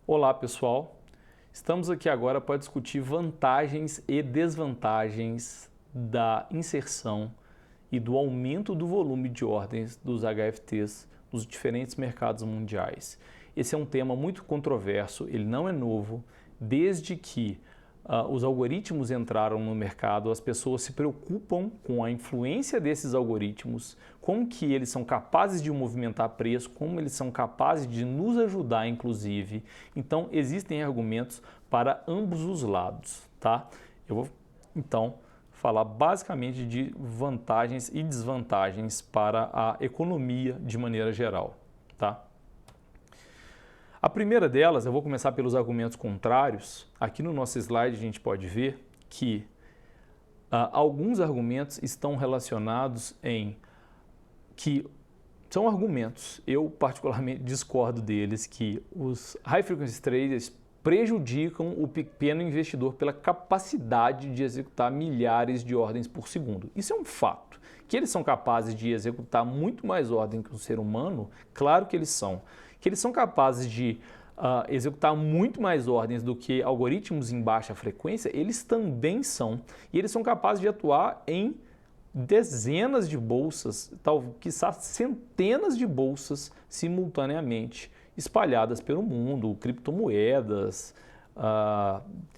Olá, pessoal. Estamos aqui agora para discutir vantagens e desvantagens da inserção e do aumento do volume de ordens dos HFTs nos diferentes mercados mundiais. Esse é um tema muito controverso, ele não é novo, desde que os algoritmos entraram no mercado, as pessoas se preocupam com a influência desses algoritmos, como que eles são capazes de movimentar preço, como eles são capazes de nos ajudar, inclusive. Então, existem argumentos para ambos os lados, tá? Eu vou, então, falar basicamente de vantagens e desvantagens para a economia de maneira geral, tá? A primeira delas, eu vou começar pelos argumentos contrários. Aqui no nosso slide a gente pode ver que alguns argumentos estão relacionados em que são argumentos, eu particularmente discordo deles, que os high frequency traders prejudicam o pequeno investidor pela capacidade de executar milhares de ordens por segundo. Isso é um fato. Que eles são capazes de executar muito mais ordem que um ser humano, claro que eles são. Que eles são capazes de executar muito mais ordens do que algoritmos em baixa frequência, eles também são. E eles são capazes de atuar em dezenas de bolsas, quiçá centenas de bolsas simultaneamente, espalhadas pelo mundo, criptomoedas,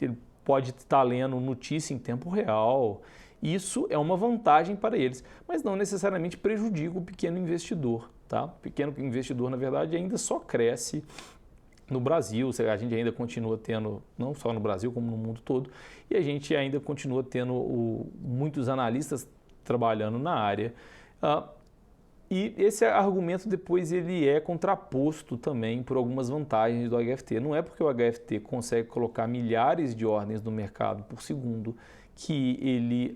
ele pode estar lendo notícia em tempo real. Isso é uma vantagem para eles, mas não necessariamente prejudica o pequeno investidor. Tá? O pequeno investidor, na verdade, ainda só cresce no Brasil, a gente ainda continua tendo, não só no Brasil, como no mundo todo, e a gente ainda continua tendo muitos analistas trabalhando na área. E esse argumento depois ele é contraposto também por algumas vantagens do HFT. Não é porque o HFT consegue colocar milhares de ordens no mercado por segundo que ele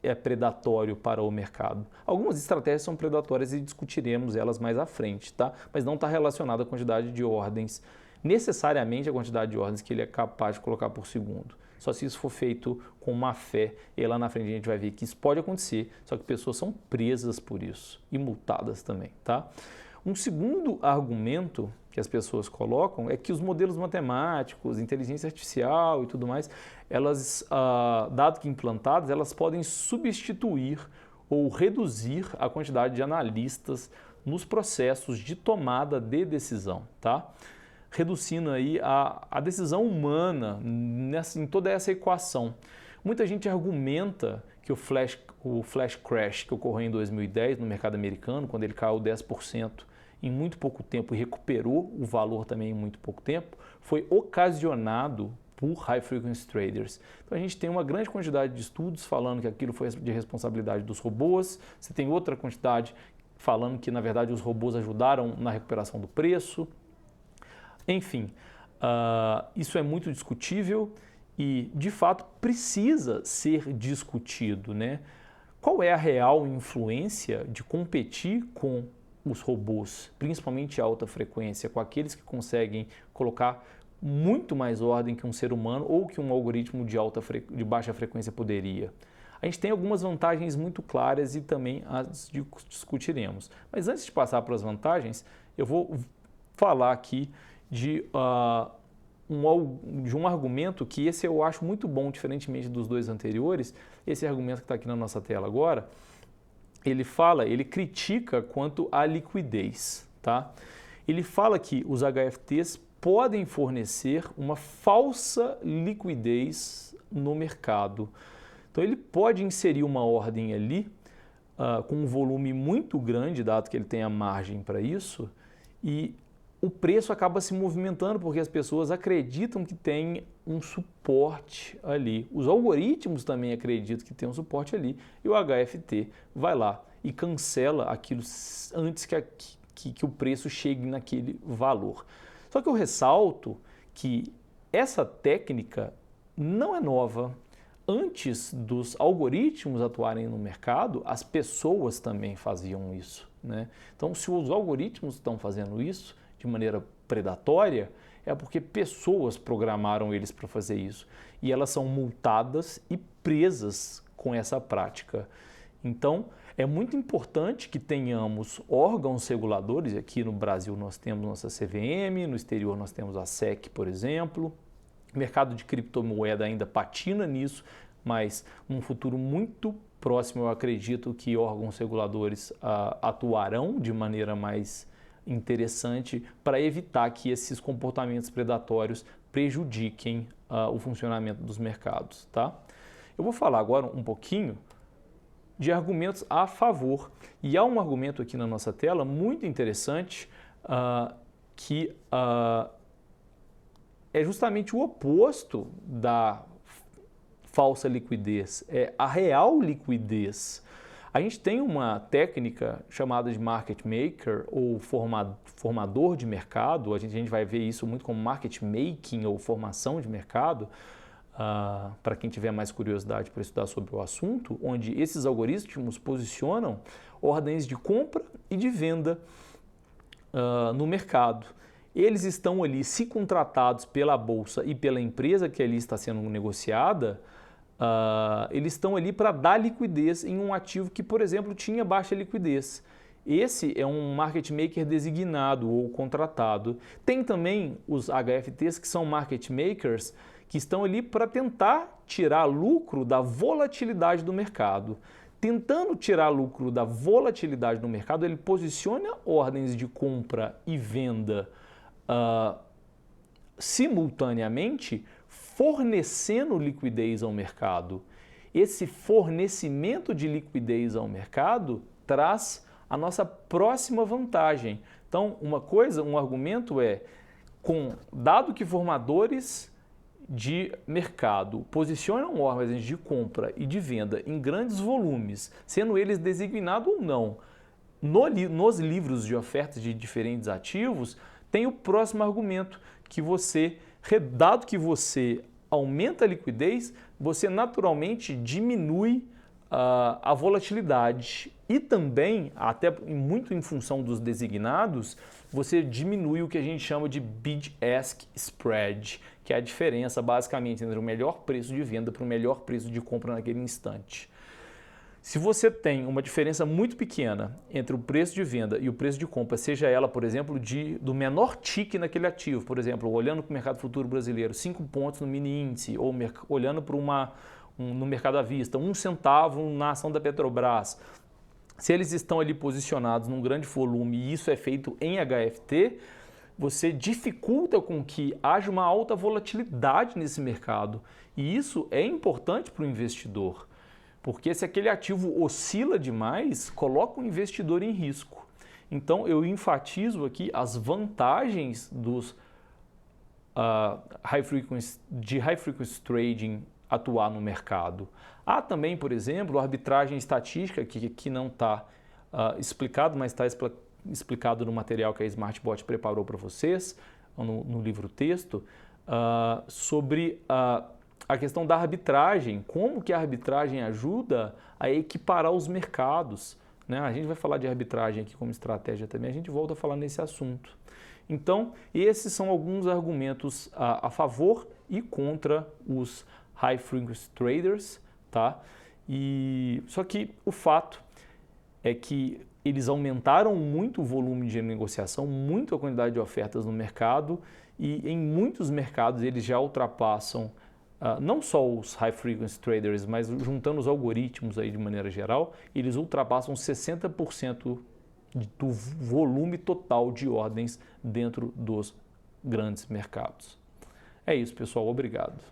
é predatório para o mercado. Algumas estratégias são predatórias e discutiremos elas mais à frente, tá? Mas não está relacionado à quantidade de ordens, necessariamente a quantidade de ordens que ele é capaz de colocar por segundo. Só se isso for feito com má fé, e lá na frente a gente vai ver que isso pode acontecer, só que pessoas são presas por isso e multadas também, tá? Um segundo argumento que as pessoas colocam é que os modelos matemáticos, inteligência artificial e tudo mais, elas, dado que implantadas, elas podem substituir ou reduzir a quantidade de analistas nos processos de tomada de decisão, tá? Reduzindo aí a decisão humana em toda essa equação. Muita gente argumenta que o flash crash que ocorreu em 2010 no mercado americano, quando ele caiu 10% em muito pouco tempo e recuperou o valor também em muito pouco tempo, foi ocasionado por high frequency traders. Então a gente tem uma grande quantidade de estudos falando que aquilo foi de responsabilidade dos robôs, você tem outra quantidade falando que na verdade os robôs ajudaram na recuperação do preço. Enfim, isso é muito discutível e, de fato, precisa ser discutido, né? Qual é a real influência de competir com os robôs, principalmente a alta frequência, com aqueles que conseguem colocar muito mais ordem que um ser humano ou que um algoritmo de baixa frequência poderia? A gente tem algumas vantagens muito claras e também as discutiremos. Mas antes de passar para as vantagens, eu vou falar aqui de um argumento que esse eu acho muito bom, diferentemente dos dois anteriores. Esse argumento que está aqui na nossa tela agora, ele critica quanto à liquidez, tá? Ele fala que os HFTs podem fornecer uma falsa liquidez no mercado. Então ele pode inserir uma ordem ali com um volume muito grande, dado que ele tem a margem para isso, e o preço acaba se movimentando porque as pessoas acreditam que tem um suporte ali. Os algoritmos também acreditam que tem um suporte ali e o HFT vai lá e cancela aquilo antes que o preço chegue naquele valor. Só que eu ressalto que essa técnica não é nova. Antes dos algoritmos atuarem no mercado, as pessoas também faziam isso, né? Então, se os algoritmos estão fazendo isso de maneira predatória, é porque pessoas programaram eles para fazer isso. E elas são multadas e presas com essa prática. Então, É muito importante que tenhamos órgãos reguladores, aqui no Brasil nós temos nossa CVM, no exterior nós temos a SEC, por exemplo. O mercado de criptomoeda ainda patina nisso, mas num futuro muito próximo eu acredito que órgãos reguladores atuarão de maneira mais interessante para evitar que esses comportamentos predatórios prejudiquem o funcionamento dos mercados, tá? Eu vou falar agora um pouquinho de argumentos a favor. E há um argumento aqui na nossa tela muito interessante que é justamente o oposto da falsa liquidez, é a real liquidez. A gente tem uma técnica chamada de market maker ou formador de mercado, a gente vai ver isso muito como market making ou formação de mercado, para quem tiver mais curiosidade para estudar sobre o assunto, onde esses algoritmos posicionam ordens de compra e de venda no mercado. Eles estão ali, se contratados pela bolsa e pela empresa que ali está sendo negociada, eles estão ali para dar liquidez em um ativo que, por exemplo, tinha baixa liquidez. Esse é um market maker designado ou contratado. Tem também os HFTs, que são market makers, que estão ali para tentar tirar lucro da volatilidade do mercado. Tentando tirar lucro da volatilidade do mercado, ele posiciona ordens de compra e venda simultaneamente, fornecendo liquidez ao mercado. Esse fornecimento de liquidez ao mercado traz a nossa próxima vantagem. Então, um argumento é, dado que formadores de mercado posicionam ordens de compra e de venda em grandes volumes, sendo eles designados ou não, nos livros de ofertas de diferentes ativos, tem o próximo argumento, que dado que você aumenta a liquidez, você naturalmente diminui a volatilidade e também, até muito em função dos designados, você diminui o que a gente chama de bid-ask spread, que é a diferença basicamente entre o melhor preço de venda para o melhor preço de compra naquele instante. Se você tem uma diferença muito pequena entre o preço de venda e o preço de compra, seja ela, por exemplo, do menor TIC naquele ativo, por exemplo, olhando para o mercado futuro brasileiro, 5 pontos no mini índice, ou olhando para no mercado à vista, 1 centavo na ação da Petrobras, se eles estão ali posicionados num grande volume e isso é feito em HFT, você dificulta com que haja uma alta volatilidade nesse mercado. E isso é importante para o investidor, porque se aquele ativo oscila demais, coloca o investidor em risco. Então, eu enfatizo aqui as vantagens dos high frequency trading atuar no mercado. Há também, por exemplo, arbitragem estatística, que aqui não está explicado, mas está explicado no material que a SmartBot preparou para vocês, no livro texto, sobre a questão da arbitragem, como que a arbitragem ajuda a equiparar os mercados, né? A gente vai falar de arbitragem aqui como estratégia também, a gente volta a falar nesse assunto. Então, esses são alguns argumentos a favor e contra os high frequency traders, tá? Só que o fato é que eles aumentaram muito o volume de negociação, muito a quantidade de ofertas no mercado e em muitos mercados eles já ultrapassam não só os high frequency traders, mas juntando os algoritmos aí de maneira geral, eles ultrapassam 60% do volume total de ordens dentro dos grandes mercados. É isso, pessoal. Obrigado.